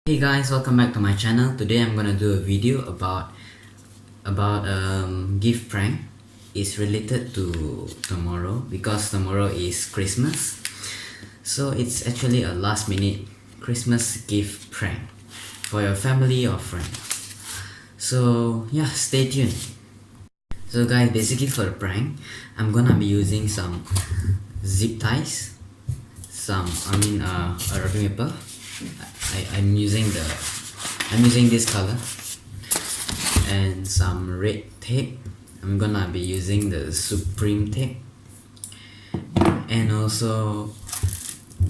Hey guys, welcome back to my channel. Today I'm gonna do a video about gift prank. It's related to tomorrow because tomorrow is Christmas. So it's actually a last minute Christmas gift prank for your family or friends. So yeah, stay tuned. So guys, basically for the prank, I'm gonna be using some zip ties, a wrapping paper. I'm using this color and some red tape. I'm gonna be using the Supreme tape and also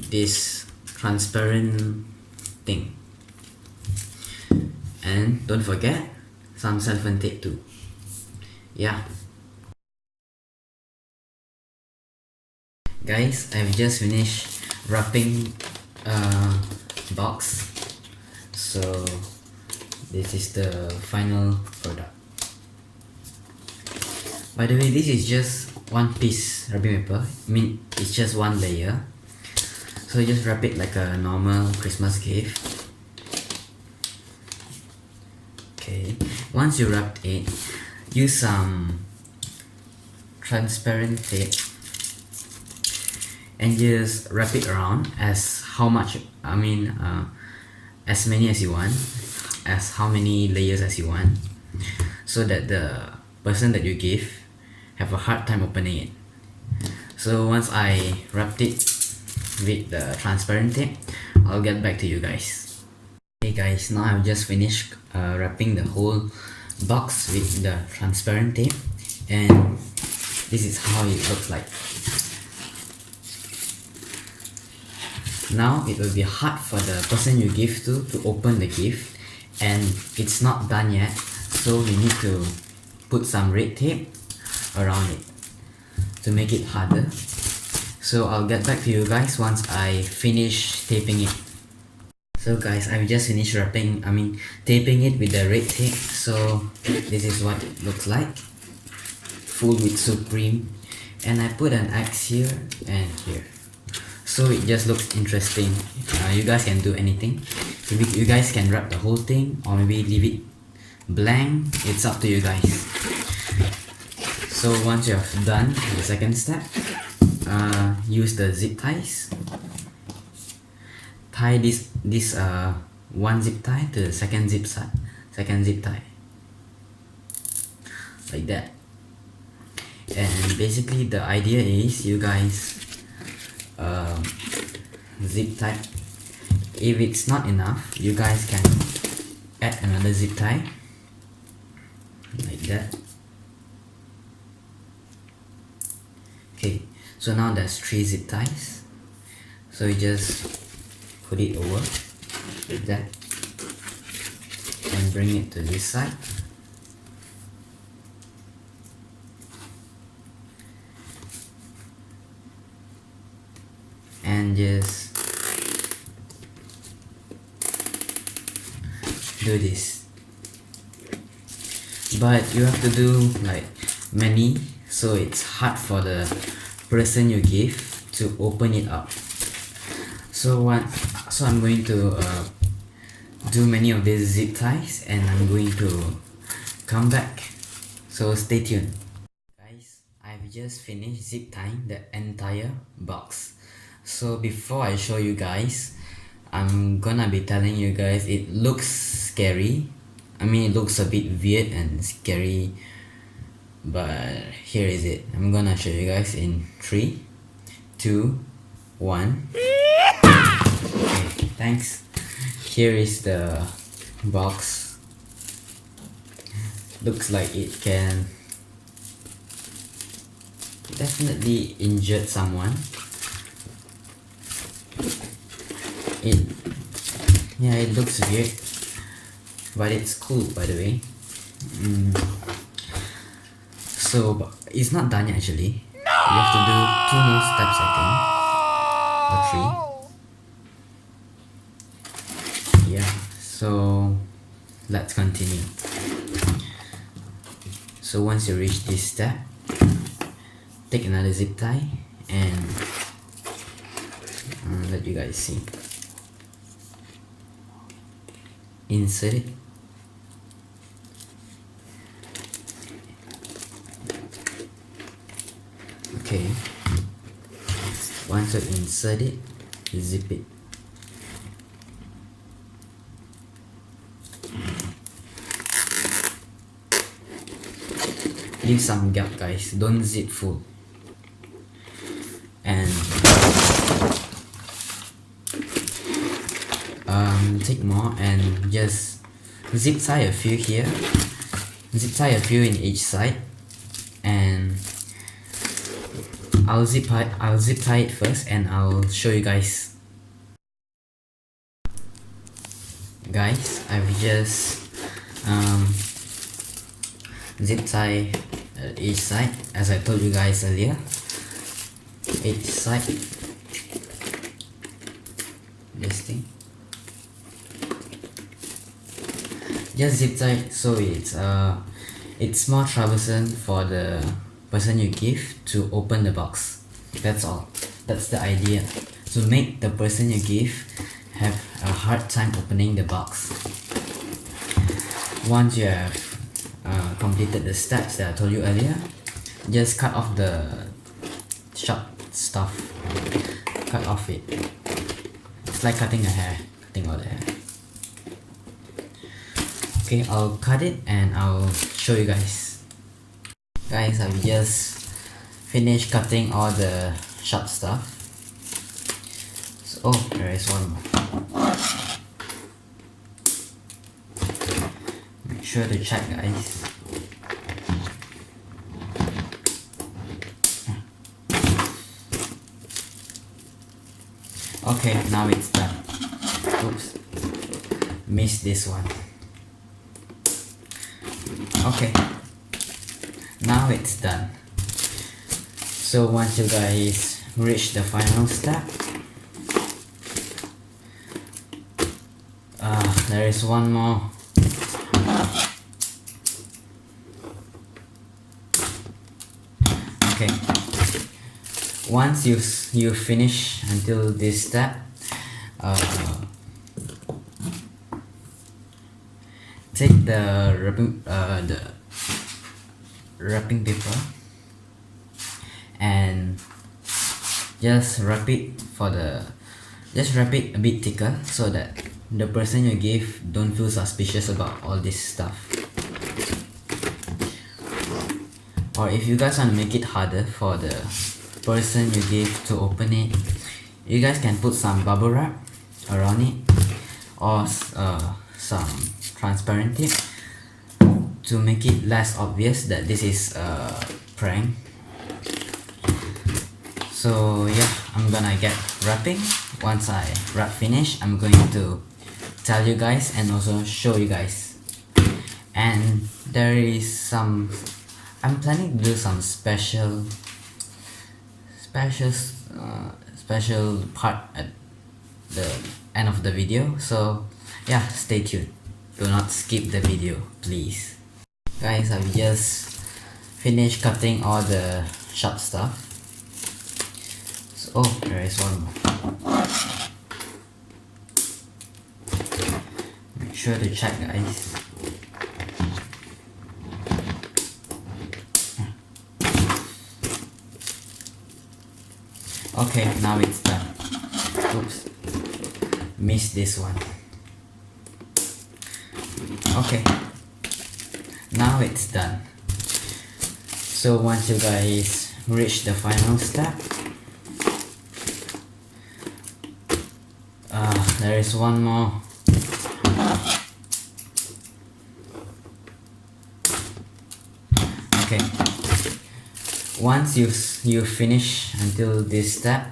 this transparent thing, and don't forget some cellophane tape too. Yeah guys, I've just finished wrapping box, so this is the final product. By the way, this is just one piece wrapping paper. I mean, it's just one layer, so you just wrap it like a normal Christmas gift. Okay, once you wrapped it, use some transparent tape and just wrap it around as as many as you want, as how many layers as you want, so that the person that you give have a hard time opening it. So once I wrapped it with the transparent tape, I'll get back to you guys. Hey guys, now I've just finished wrapping the whole box with the transparent tape, and this is how it looks like. Now it will be hard for the person you give to open the gift, and it's not done yet, so we need to put some red tape around it to make it harder. So I'll get back to you guys once I finish taping it. So guys, I've just finished taping it with the red tape. So this is what it looks like, full with Supreme, and I put an X here and here, so it just looks interesting. You guys can do anything. Maybe you guys can wrap the whole thing or maybe leave it blank. It's up to you guys. So once you have done the second step, use the zip ties. Tie this one zip tie to the second zip tie, like that. And basically the idea is you guys zip tie. If it's not enough, you guys can add another zip tie, like that. Okay, so now there's 3 zip ties, so you just put it over like that and bring it to this side. And just do this, but you have to do like many, so it's hard for the person you give to open it up. So I'm going to do many of these zip ties, and I'm going to come back, so stay tuned. Guys, I've just finished zip tying the entire box. So before I show you guys, I'm gonna be telling you guys it looks scary. It looks a bit weird and scary, but here is it. I'm gonna show you guys in 3, 2, 1. Okay, thanks. Here is the box. Looks like it can definitely injure someone. It looks weird, but it's cool, by the way. So but it's not done yet actually. You have to do 2 more steps, I think, or 3. Yeah, so let's continue. So once you reach this step, take another zip tie and let you guys see. insert it. Okay, once you insert it, zip it. Leave some gap, guys, don't zip full. And take more and just zip tie a few here, zip tie a few in each side, and I'll zip tie it first and I'll show you guys. Guys, I've just zip tie each side as I told you guys earlier. Each side, this thing, just zip tie so it's more troublesome for the person you give to open the box. That's all. That's the idea, to make the person you give have a hard time opening the box. Once you have completed the steps that I told you earlier, just cut off the sharp stuff. Cut off it. It's like cutting a hair, cutting all the hair. Okay, I'll cut it and I'll show you guys. Guys, I've just finished cutting all the sharp stuff. So, oh, there is one more. Make sure to check, guys. Okay, now it's done. Oops, missed this one. Okay, now it's done. So once you guys reach the final step, there is one more. Okay, once you finish until this step, take the wrapping paper and just wrap it a bit thicker so that the person you give don't feel suspicious about all this stuff. Or if you guys want to make it harder for the person you give to open it, you guys can put some bubble wrap around it or some transparent tape to make it less obvious that this is a prank. So yeah, I'm gonna get wrapping. Once I wrap finish, I'm going to tell you guys and also show you guys. And there is some, I'm planning to do some special part at the end of the video. So yeah, stay tuned. Do not skip the video, please. Guys, I've just finished cutting all the sharp stuff. So, oh, there is one more. Make sure to check, guys. Okay, now it's done. Oops, missed this one. Okay, now it's done. So once you guys reach the final step, there is one more. Okay, once you finish until this step,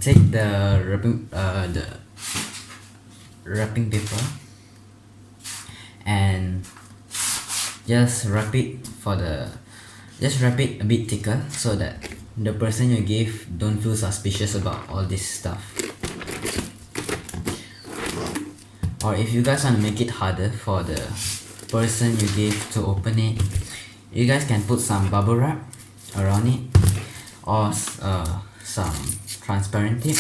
take the wrapping paper and just wrap it a bit thicker so that the person you give don't feel suspicious about all this stuff. Or if you guys want to make it harder for the person you give to open it, you guys can put some bubble wrap around it or some transparent tape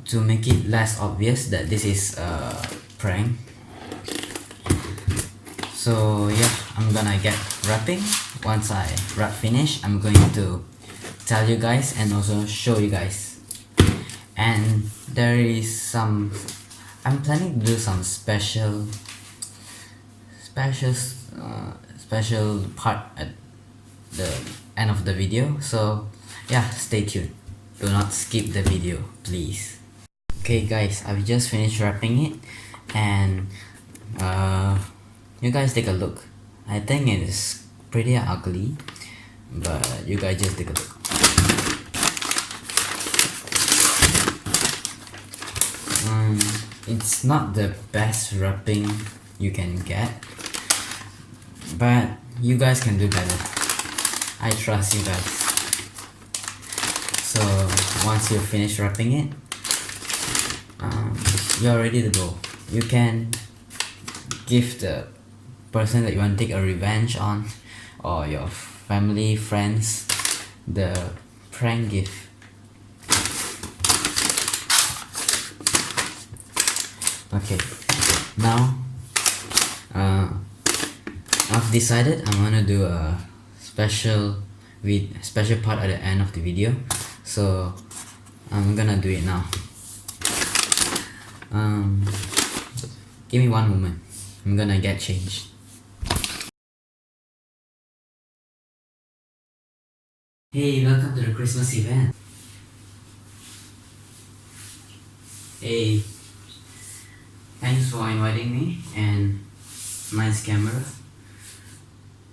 to make it less obvious that this is a prank. So yeah, I'm gonna get wrapping. Once I wrap finish, I'm going to tell you guys and also show you guys. And there is some, I'm planning to do some special part at the end of the video. So yeah, stay tuned. Do not skip the video, please. Okay guys, I've just finished wrapping it, and you guys take a look. I think it is pretty ugly, but you guys just take a look. It's not the best wrapping you can get, but you guys can do better. I trust you guys. So once you finish wrapping it, you're ready to go. You can give the person that you want to take a revenge on, or your family, friends, the prank gift. Okay, now I've decided I'm gonna do a special part at the end of the video, so I'm gonna do it now. Give me one moment. I'm gonna get changed. Hey, welcome to the Christmas event. Hey, thanks for inviting me, and nice camera.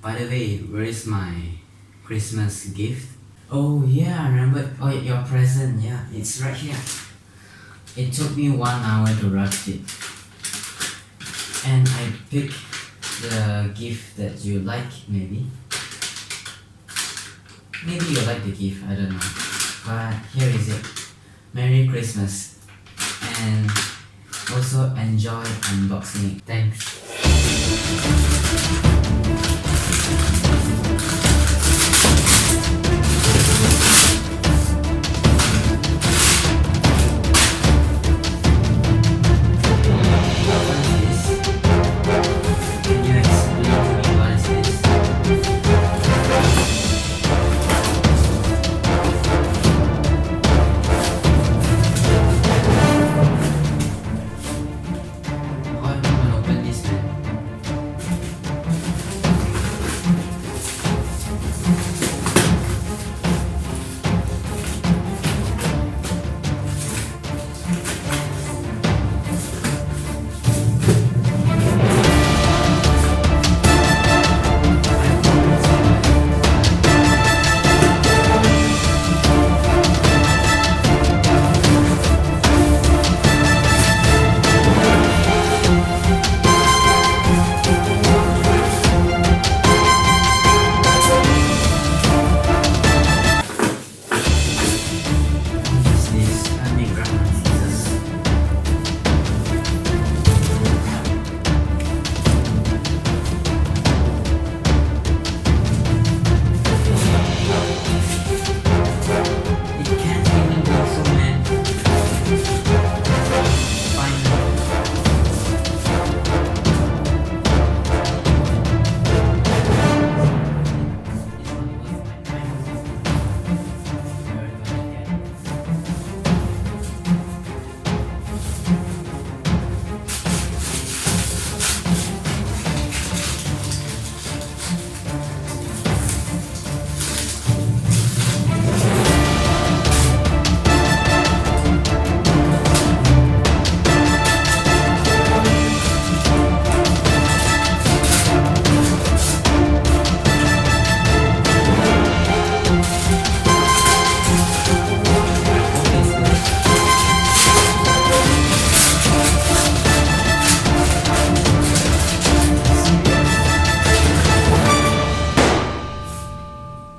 By the way, where is my Christmas gift? Oh yeah, I remember. Oh, your present. Yeah, it's right here. It took me 1 hour to wrap it, and I picked the gift that you like. Maybe you like the gift, I don't know, but here is it. Merry Christmas, and also enjoy unboxing it. Thanks.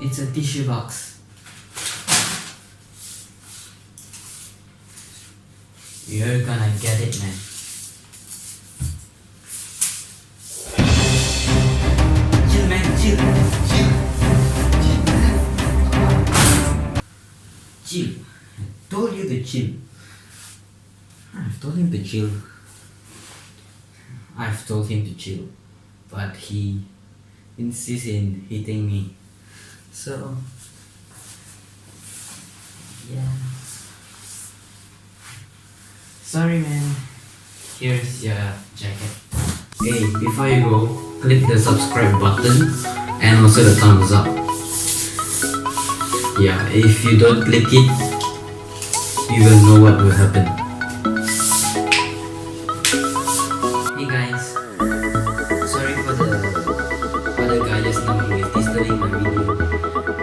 It's a tissue box. You're gonna get it, man. Chill, man, chill. Chill. I told you to chill. told him to chill. I've told him to chill, but he insists in hitting me. So, yeah. Sorry, man. Here's your jacket. Hey, before you go, click the subscribe button and also the thumbs up. Yeah, if you don't click it, you will know what will happen. Hey guys, sorry for the guy just now who is disturbing my video.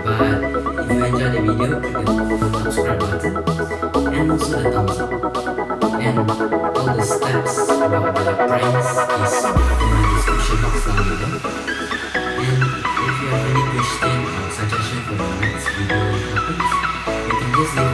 But if you enjoyed the video, click the subscribe button and also the thumbs up. And all the steps about the price is in my description box down below. And if you have any question or suggestion for the next video topics, you can just leave